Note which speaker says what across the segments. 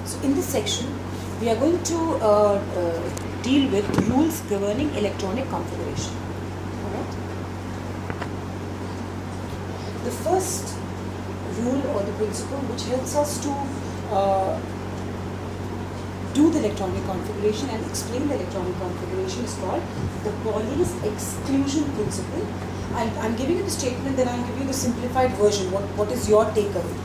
Speaker 1: So in this section, we are going to deal with rules governing electronic configuration. Alright? The first rule or the principle which helps us to do the electronic configuration and explain the electronic configuration is called the Pauli's exclusion principle. I'm giving you the statement, then I'll give you the simplified version. What is your takeaway?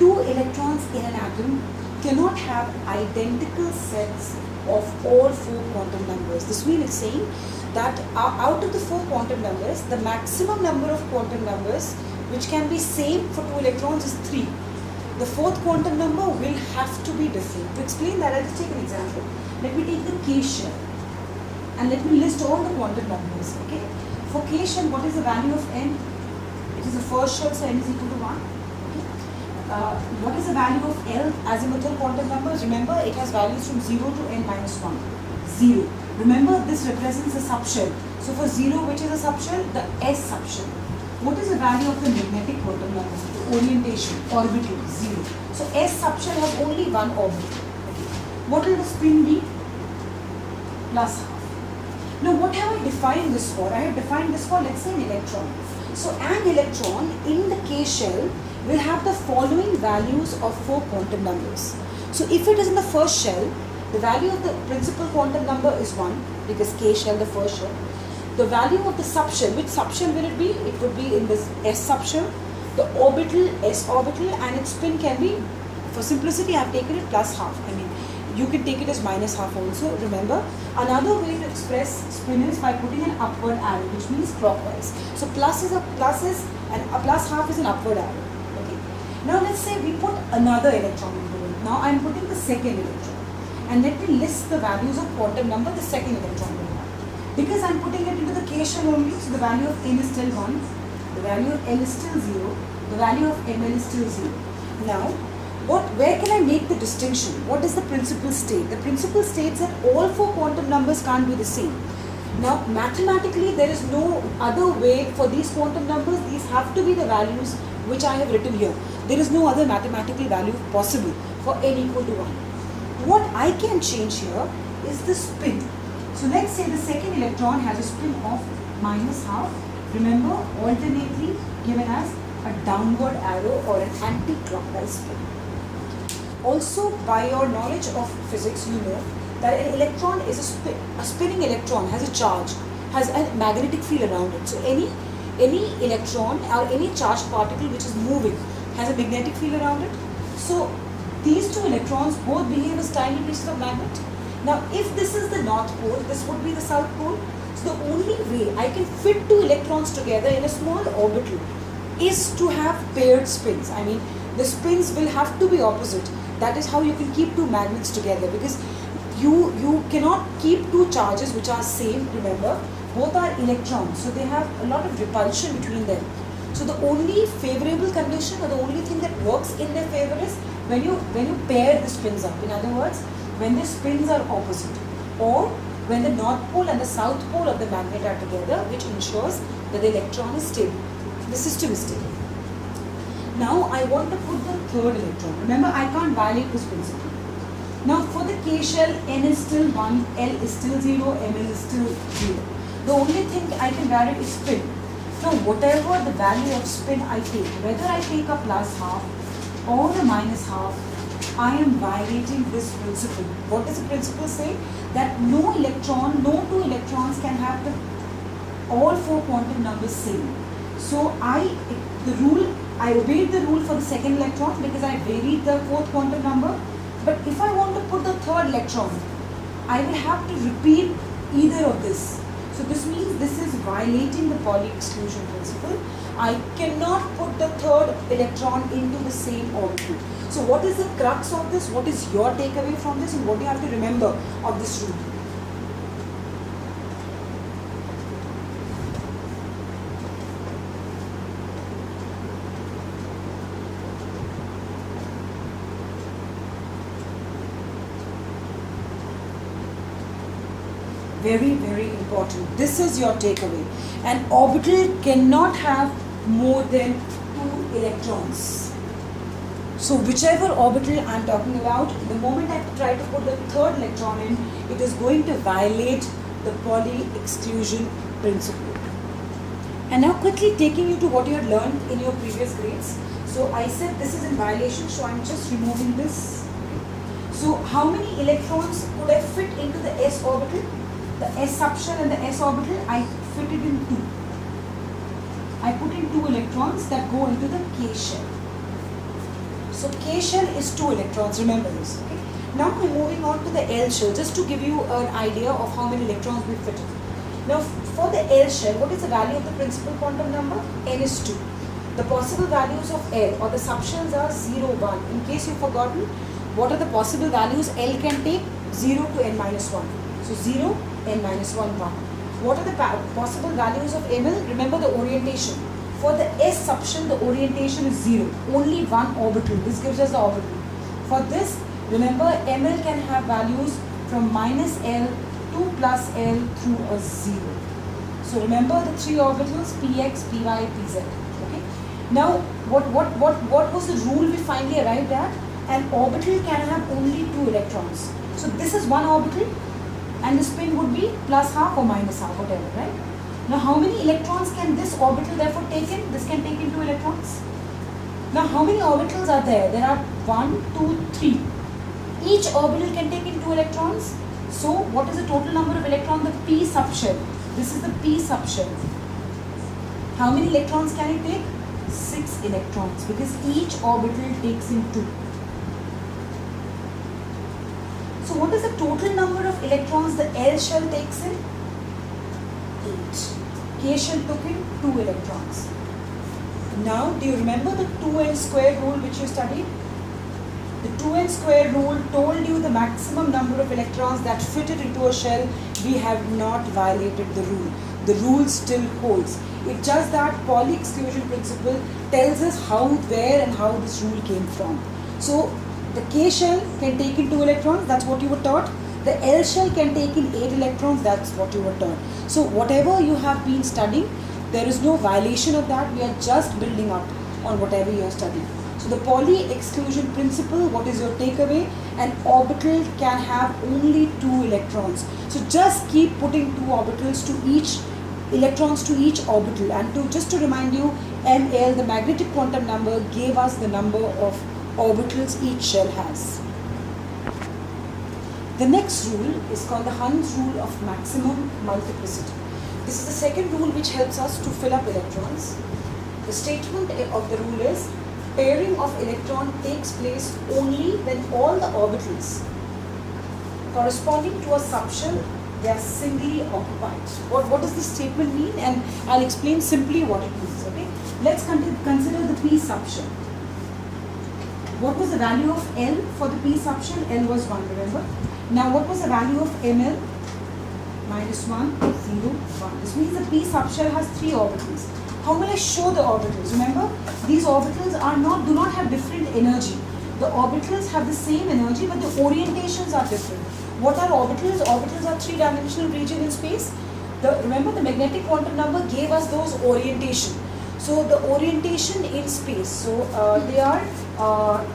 Speaker 1: Two electrons in an atom cannot have identical sets of all four quantum numbers. This means it's saying that out of the four quantum numbers, the maximum number of quantum numbers which can be same for two electrons is 3. The fourth quantum number will have to be different. To explain that, I'll just take an example. Let me take the K shell and let me list all the quantum numbers. Okay. For K shell, what is the value of n? It is the first shell, so n is equal to 1. What is the value of L azimuthal quantum numbers? Remember, it has values from 0 to n minus 1. 0. Remember, this represents a subshell. So for 0, which is a subshell? The S subshell. What is the value of the magnetic quantum number? The orientation, orbital, 0. So S subshell has only one orbital. Okay. What will the spin be? Plus half. Now what have I defined this for? I have defined this for, let's say, an electron. So an electron in the K shell will have the following values of four quantum numbers. So if it is in the first shell, the value of the principal quantum number is 1, because K shell, the first shell. The value of the subshell, which subshell will it be? It would be in this S subshell, the orbital, S orbital, and its spin can be, for simplicity I have taken it plus half. I mean, you can take it as minus half also. Remember, another way to express spin is by putting an upward arrow, which means clockwise. So plus is and a plus half is an upward arrow. Okay. Now let's say we put another electron into it. Now I am putting the second electron, and let me list the values of quantum number the second electron will have. Because I am putting it into the K shell only, so the value of n is still 1, the value of L is still 0, the value of Ml is still 0. Now, where can I make the distinction? What does the principle state? The principle states that all four quantum numbers can't be the same. Now, mathematically, there is no other way for these quantum numbers. These have to be the values which I have written here. There is no other mathematical value possible for n equal to 1. What I can change here is the spin. So let's say the second electron has a spin of minus half. Remember, alternately given as a downward arrow or an anti-clockwise spin. Also, by your knowledge of physics, you know that an electron is a spinning electron has a charge, has a magnetic field around it. So any electron or any charged particle which is moving has a magnetic field around it. So these two electrons both behave as tiny pieces of magnet. Now, if this is the north pole, this would be the south pole. So the only way I can fit two electrons together in a small orbital is to have paired spins. I mean, the spins will have to be opposite. That is how you can keep two magnets together, because you cannot keep two charges which are same. Remember, both are electrons, so they have a lot of repulsion between them. So the only favorable condition, or the only thing that works in their favor, is when you pair the spins up. In other words, when the spins are opposite, or when the north pole and the south pole of the magnet are together, which ensures that the electron is stable, the system is stable. Now I want to put the third electron. Remember, I can't violate this principle. Now for the K shell, n is still 1, L is still 0, Ml is still 0. The only thing I can vary is spin. Now whatever the value of spin I take, whether I take a plus half or the minus half, I am violating this principle. What does the principle say? That no two electrons can have all four quantum numbers same. So I obeyed the rule for the second electron because I varied the fourth quantum number. But if I want to put the third electron, I will have to repeat either of this. So this means this is violating the Pauli exclusion principle. I cannot put the third electron into the same orbital. So what is the crux of this? What is your takeaway from this, and what do you have to remember of this rule? Very, very important. This is your takeaway. An orbital cannot have more than 2 electrons. So whichever orbital I'm talking about, the moment I try to put the third electron in, it is going to violate the Pauli exclusion principle. And now quickly taking you to what you had learned in your previous grades. So I said this is in violation, so I'm just removing this. So how many electrons could I fit into the s orbital? The s subshell and the s orbital, I fit it in 2. I put in 2 electrons that go into the K shell. So K shell is 2 electrons, remember this. Okay? Now we're moving on to the L shell, just to give you an idea of how many electrons we fit in. Now for the L shell, what is the value of the principal quantum number? N is 2. The possible values of L or the subshells are 0, 1. In case you've forgotten, what are the possible values L can take? 0 to n minus 1. So 0, n minus 1, 1. What are the possible values of ML? Remember the orientation. For the S subshell, the orientation is 0. Only one orbital. This gives us the orbital. For this, remember ML can have values from minus L to plus L through a 0. So remember the 3 orbitals, Px, Py, Pz. Okay. Now, what was the rule we finally arrived at? An orbital can have only 2 electrons. So this is one orbital, and the spin would be plus half or minus half, whatever, right? Now how many electrons can this orbital therefore take in? This can take in 2 electrons. Now how many orbitals are there? There are 1, 2, 3. Each orbital can take in 2 electrons. So what is the total number of electrons? The p subshell. This is the p subshell. How many electrons can it take? 6 electrons, because each orbital takes in 2. So what is the total number of electrons the L shell takes in? 8. K shell took in 2 electrons. Now, do you remember the 2n square rule which you studied? The 2n square rule told you the maximum number of electrons that fitted into a shell. We have not violated the rule. The rule still holds. It's just that Pauli exclusion principle tells us how, where and how this rule came from. So, the K shell can take in 2 electrons, that's what you were taught. The L shell can take in 8 electrons, that's what you were taught. So whatever you have been studying, there is no violation of that. We are just building up on whatever you are studying. So the Pauli exclusion principle, what is your takeaway? An orbital can have only 2 electrons. So just keep putting 2 orbitals to each, electrons to each orbital. And just to remind you, ML, the magnetic quantum number, gave us the number of orbitals each shell has. The next rule is called the Hund's rule of maximum multiplicity. This is the second rule which helps us to fill up electrons. The statement of the rule is pairing of electron takes place only when all the orbitals corresponding to a subshell, they are singly occupied. What does this statement mean? And I'll explain simply what it means. Okay, let's consider the p subshell. What was the value of L for the p subshell? L was 1, remember? Now what was the value of Ml? Minus 1, 0, 1. This means the p subshell has 3 orbitals. How will I show the orbitals? Remember, these orbitals do not have different energy. The orbitals have the same energy, but the orientations are different. What are orbitals? Orbitals are 3-dimensional region in space. Remember, the magnetic quantum number gave us those orientation. So the orientation in space. So they are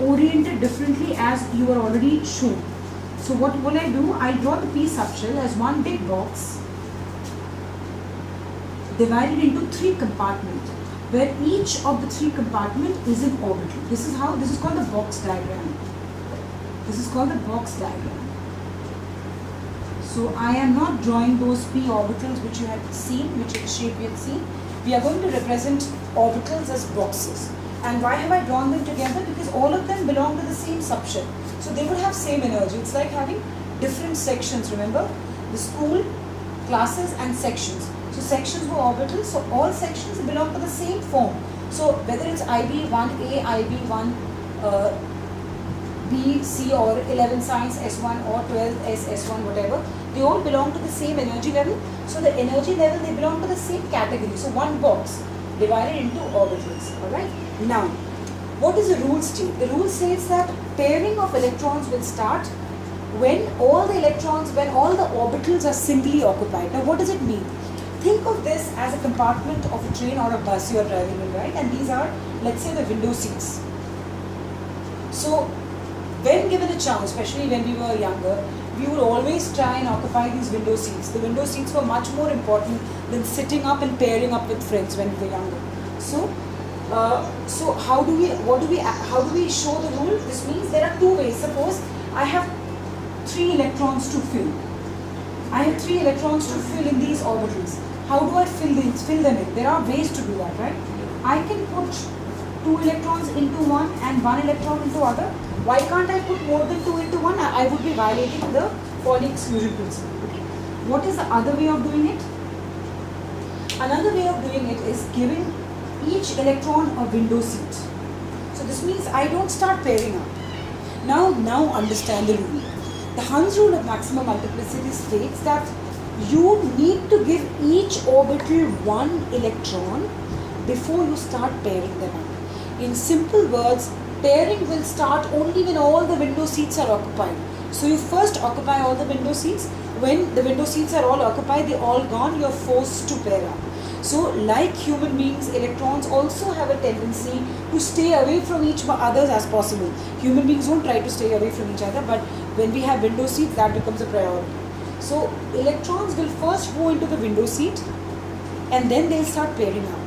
Speaker 1: oriented differently as you were already shown. So what will I do? I'll draw the p subshell as one big box divided into 3 compartments, where each of the 3 compartments is an orbital. This is called the box diagram. This is called the box diagram. So I am not drawing those p orbitals which you had seen, which shape you had seen. We are going to represent orbitals as boxes. And why have I drawn them together? Because all of them belong to the same subshell. So they would have same energy. It's like having different sections, remember? The school, classes and sections. So sections were orbitals, so all sections belong to the same form. So whether it's IB1A, IB1, B, C or 11 science S1 or 12 S, S1, whatever, they all belong to the same energy level. So the energy level, they belong to the same category. So one box divided into orbitals, alright? Now, what does the rule state? The rule states that pairing of electrons will start when all the orbitals are singly occupied. Now what does it mean? Think of this as a compartment of a train or a bus you are driving in, right? And these are, let's say, the window seats. So when given a chance, especially when we were younger, we would always try and occupy these window seats. The window seats were much more important than sitting up and pairing up with friends when we were younger. So how do we show the rule? This means there are two ways. Suppose I have 3 electrons to fill. I have 3 electrons to fill in these orbitals. How do I fill them in? There are ways to do that, right? I can put 2 electrons into one and 1 electron into other. Why can't I put more than 2 into one? I would be violating the Pauli exclusion principle. Okay. What is the other way of doing it? Another way of doing it is giving each electron a window seat. So this means I don't start pairing up. Now understand the rule. The Hund's rule of maximum multiplicity states that you need to give each orbital 1 electron before you start pairing them up. In simple words, pairing will start only when all the window seats are occupied. So you first occupy all the window seats. When the window seats are all occupied, they're all gone, you're forced to pair up. So like human beings, electrons also have a tendency to stay away from each other as possible. Human beings don't try to stay away from each other, but when we have window seats, that becomes a priority. So electrons will first go into the window seat and then they'll start pairing up.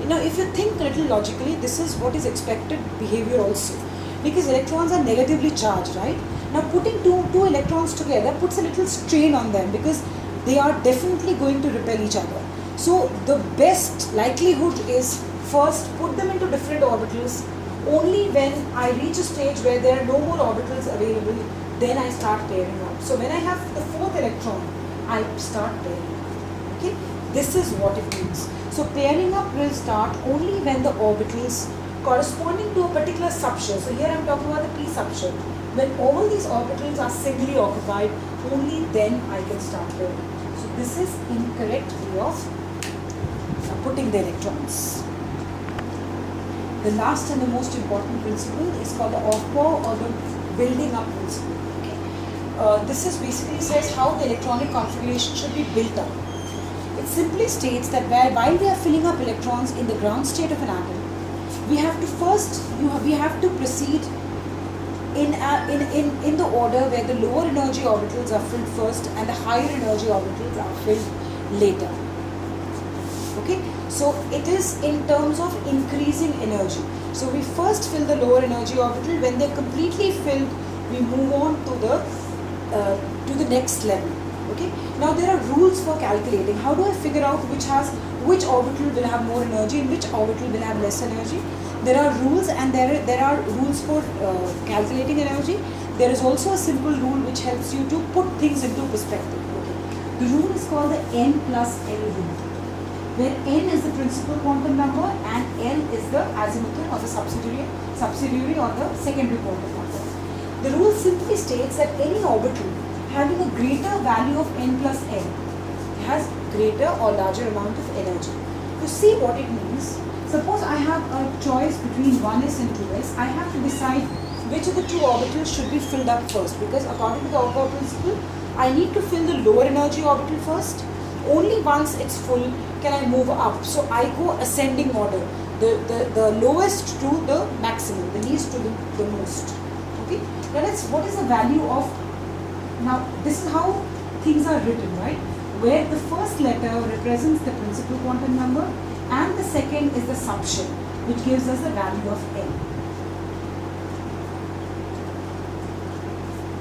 Speaker 1: Now if you think a little logically, this is what is expected behavior also. Because electrons are negatively charged, right? Now putting two electrons together puts a little strain on them because they are definitely going to repel each other. So the best likelihood is first put them into different orbitals. Only when I reach a stage where there are no more orbitals available, then I start pairing up. So when I have the 4th electron, I start pairing up. Okay, this is what it means. So pairing up will start only when the orbitals corresponding to a particular subshell. So here I am talking about the p subshell. When all these orbitals are singly occupied, only then I can start pairing. So this is incorrect way of putting the electrons. The last and the most important principle is called the aufbau or the building up principle. Okay? This is basically says how the electronic configuration should be built up. It simply states that while we are filling up electrons in the ground state of an atom, we have to proceed in the order where the lower energy orbitals are filled first and the higher energy orbitals are filled later. Okay, so it is in terms of increasing energy. So we first fill the lower energy orbital. When they're completely filled, we move on to the next level. Okay. Now there are rules for calculating. How do I figure out which orbital will have more energy and which orbital will have less energy? There are rules, and there are rules for calculating energy. There is also a simple rule which helps you to put things into perspective. Okay. The rule is called the n plus L rule, where n is the principal quantum number and L is the azimuthal or the subsidiary or the secondary quantum number. The rule simply states that any orbital having a greater value of n plus L has greater or larger amount of energy. To see what it means, suppose I have a choice between 1s and 2s, I have to decide which of the 2 orbitals should be filled up first, because according to the Aufbau principle, I need to fill the lower energy orbital first. Only once it's full can I move up. So I go ascending order, the lowest to the maximum, the least to the most. Okay. Now what is the value of, now this is how things are written, right? Where the first letter represents the principal quantum number and the second is the subshell, which gives us the value of n.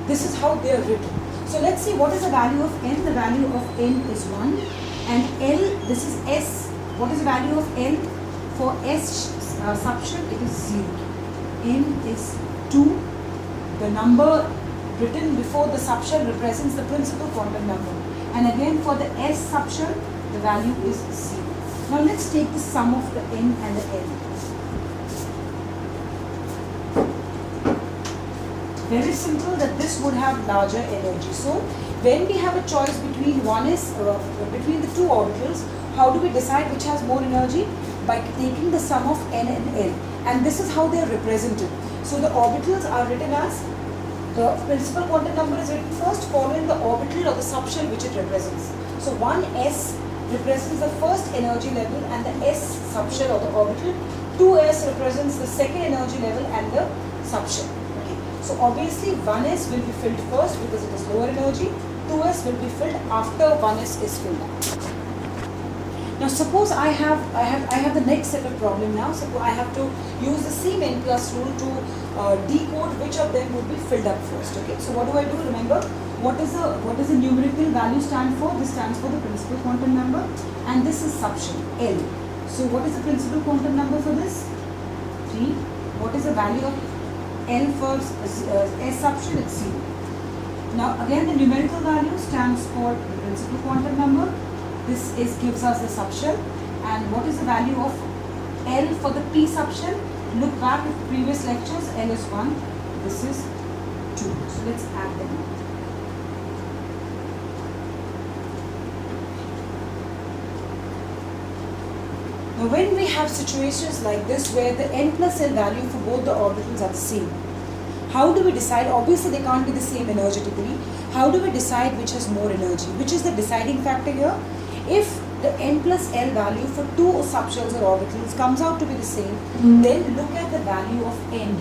Speaker 1: This is how they are written. So let's see what is the value of n. The value of n is 1 and L, this is S. What is the value of L? For S subshell it is 0. N is 2. The number written before the subshell represents the principal quantum number. And again for the S subshell the value is 0. Now let's take the sum of the n and the L. Very simple that this would have larger energy. So when we have a choice between between the 2 orbitals, how do we decide which has more energy? By taking the sum of n and L. And this is how they are represented. So the orbitals are written as, the principal quantum number is written first, following the orbital or the subshell which it represents. So 1s represents the first energy level and the s subshell or the orbital. 2s represents the second energy level and the subshell. So obviously 1s will be filled first because it is lower energy, 2s will be filled after 1s is filled up. Now suppose I have the next set of problem now. Suppose I have to use the same n plus rule to decode which of them would be filled up first. Okay. So what do I do? Remember, what is the numerical value stand for? This stands for the principal quantum number, and this is subshell L. So what is the principal quantum number for this? 3. What is the value of L for S subshell? It's 0. Now again the numerical value stands for the principal quantum number. This gives us the subshell. And what is the value of L for the P subshell? Look back at previous lectures. L is 1. This is 2. So let's add them up. Now when we have situations like this where the n plus L value for both the orbitals are the same, how do we decide? Obviously they can't be the same energetically. How do we decide which has more energy? Which is the deciding factor here? If the n plus L value for two subshells or orbitals comes out to be the same, then look at the value of n.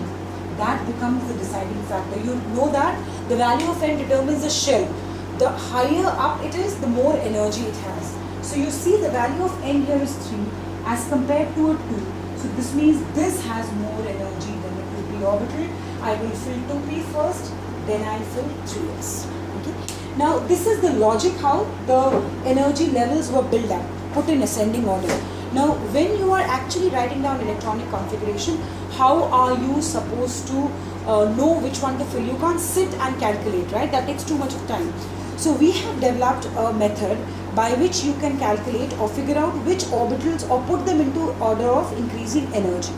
Speaker 1: That becomes the deciding factor. You know that the value of n determines the shell. The higher up it is, the more energy it has. So you see the value of n here is 3 as compared to a 2. So this means this has more energy than the 2p orbital. I will fill 2p first, then I'll fill 3s. Okay. Now this is the logic how the energy levels were built up, put in ascending order. Now when you are actually writing down electronic configuration, how are you supposed to know which one to fill? You can't sit and calculate, right? That takes too much of time. So we have developed a method by which you can calculate or figure out which orbitals or put them into order of increasing energy.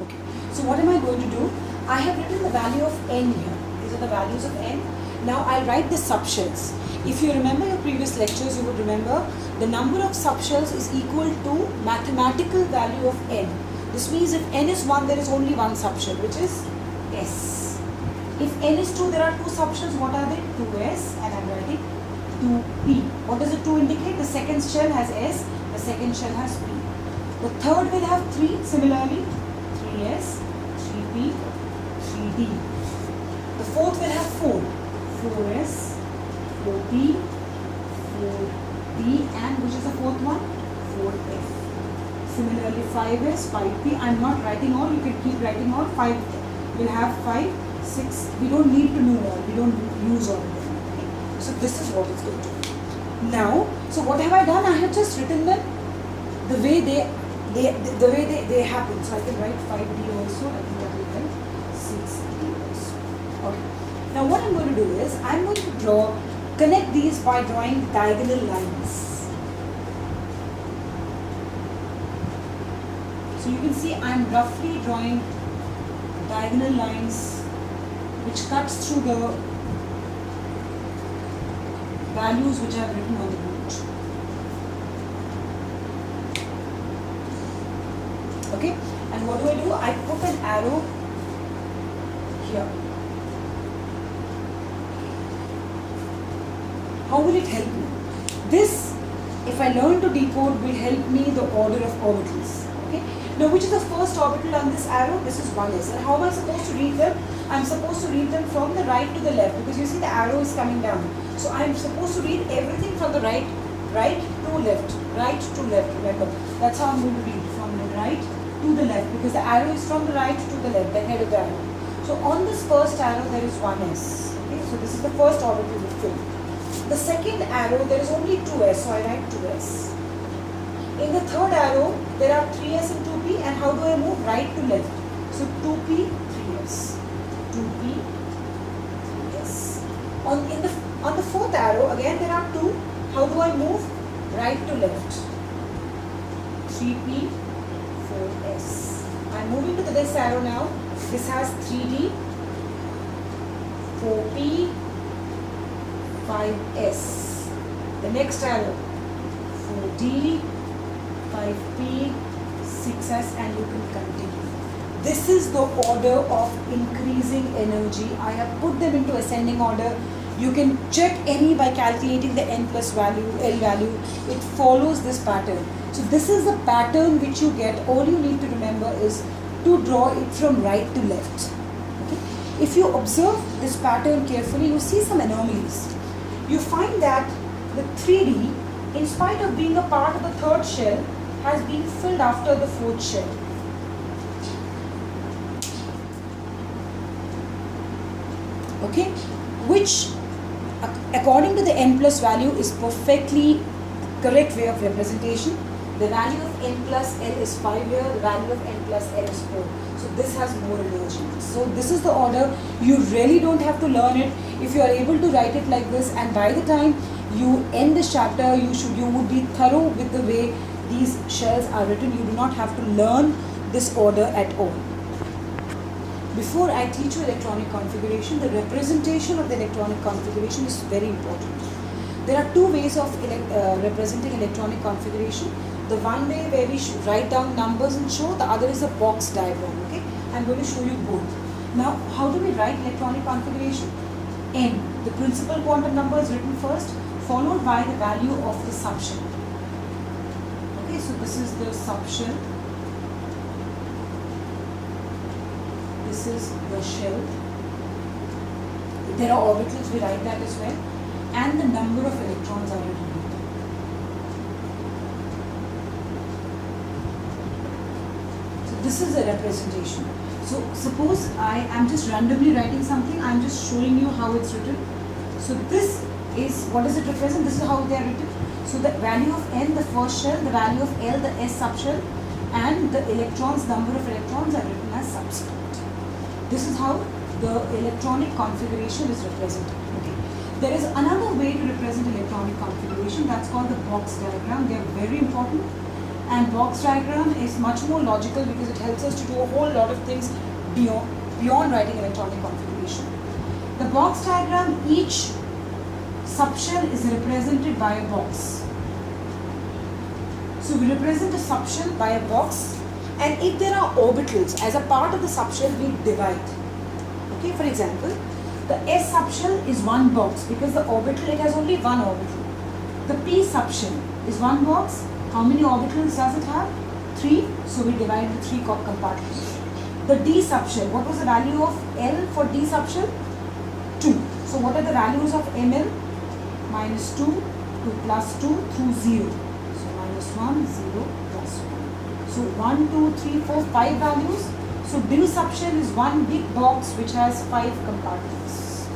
Speaker 1: Okay. So what am I going to do? I have written the value of n here. These are the values of n. Now I'll write the subshells. If you remember your previous lectures, you would remember the number of subshells is equal to mathematical value of n. This means if n is 1, there is only one subshell, which is S. If n is 2, there are two subshells. What are they? 2s, and I'm writing 2p. What does the 2 indicate? The second shell has S, the second shell has p. The third will have 3, similarly 3s, 3p, 3d. The fourth will have 4, 4s, 4p, 4d, and which is the fourth one? 4f. Similarly 5s, 5p. I'm not writing all, you can keep writing all. 5 will have 5, 6. We don't need to know all, we don't use all of them. Okay? So this is what it's going to be. Now, so what have I done? I have just written them the way they happen. So I can write 5d also, I think that will help. 6d also. Okay. Now what I'm going to do is, I'm going to connect these by drawing diagonal lines. So you can see I'm roughly drawing diagonal lines which cuts through the values which I have written on the board. Okay, and what do? I put an arrow here. How will it help me? This, if I learn to decode, will help me the order of orbitals. Okay. Now, which is the first orbital on this arrow? This is 1s. And how am I supposed to read them? I'm supposed to read them from the right to the left, because you see the arrow is coming down. So I'm supposed to read everything from the right to left, right to left. Remember, that's how I'm going to read, from the right to the left, because the arrow is from the right to the left, the head of the arrow. So on this first arrow there is 1s. Okay, so this is the first orbital we fill. The second arrow there is only 2s, so I write 2s. In the third arrow there are 3s and 2p, and how do I move? Right to left. So 2p, 3s. 2p, 3s. On the fourth arrow again there are 2. How do I move? Right to left. 3p, 4s. I'm moving to this arrow now. This has 3d, 4p, 5s. The next arrow, 4d, 5p, 6s, and you can continue. This is the order of increasing energy. I have put them into ascending order. You can check any by calculating the n plus value, L value. It follows this pattern. So this is the pattern which you get. All you need to remember is to draw it from right to left. Okay? If you observe this pattern carefully, you see some anomalies. You find that the 3D, in spite of being a part of the third shell, has been filled after the fourth shell. Okay, which according to the n plus value is perfectly correct way of representation. The value of n plus L is 5 here, the value of n plus L is 4. So this has more energy. So this is the order. You really don't have to learn it. If you are able to write it like this, and by the time you end this chapter, you would be thorough with the way these shells are written. You do not have to learn this order at all. Before I teach you electronic configuration, the representation of the electronic configuration is very important. There are two ways of representing electronic configuration. The one way where we write down numbers and show, the other is a box diagram. Okay, I'm going to show you both. Now, how do we write electronic configuration? N, the principal quantum number is written first, followed by the value of the subshell. Okay, so this is the subshell. This is the shell. If there are orbitals, we write that as well. And the number of electrons are written. So this is a representation. So suppose I am just randomly writing something, I am just showing you how it's written. So this is, what does it represent? This is how they are written. So the value of N, the first shell, the value of L, the S subshell, and the electrons, number of electrons are written as subscript. This is how the electronic configuration is represented. Okay. There is another way to represent electronic configuration, that's called the box diagram. They are very important. And box diagram is much more logical because it helps us to do a whole lot of things beyond writing electronic configuration. The box diagram, each subshell is represented by a box. So we represent a subshell by a box. And if there are orbitals, as a part of the subshell, we divide. Okay, for example, the S subshell is one box because the orbital, it has only one orbital. The P subshell is one box. How many orbitals does it have? 3. So we divide into 3 compartments. The D subshell, what was the value of L for D subshell? 2. So what are the values of ML? Minus 2 to plus 2 through 0. So minus 1, 0, plus 1. So 1, 2, 3, 4, 5 values. So D subshell is one big box which has 5 compartments.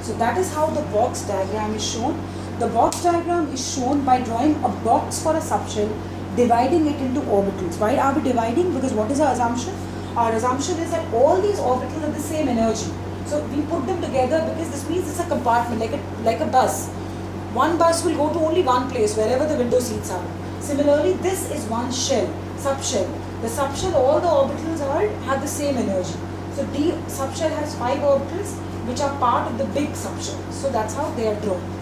Speaker 1: So that is how the box diagram is shown. The box diagram is shown by drawing a box for a subshell, dividing it into orbitals. Why are we dividing? Because what is our assumption? Our assumption is that all these orbitals have the same energy. So we put them together because this means it's a compartment, like a bus. One bus will go to only one place, wherever the window seats are. Similarly, this is one shell, subshell. The subshell, all the orbitals have the same energy. So D subshell has 5 orbitals which are part of the big subshell. So that's how they are drawn.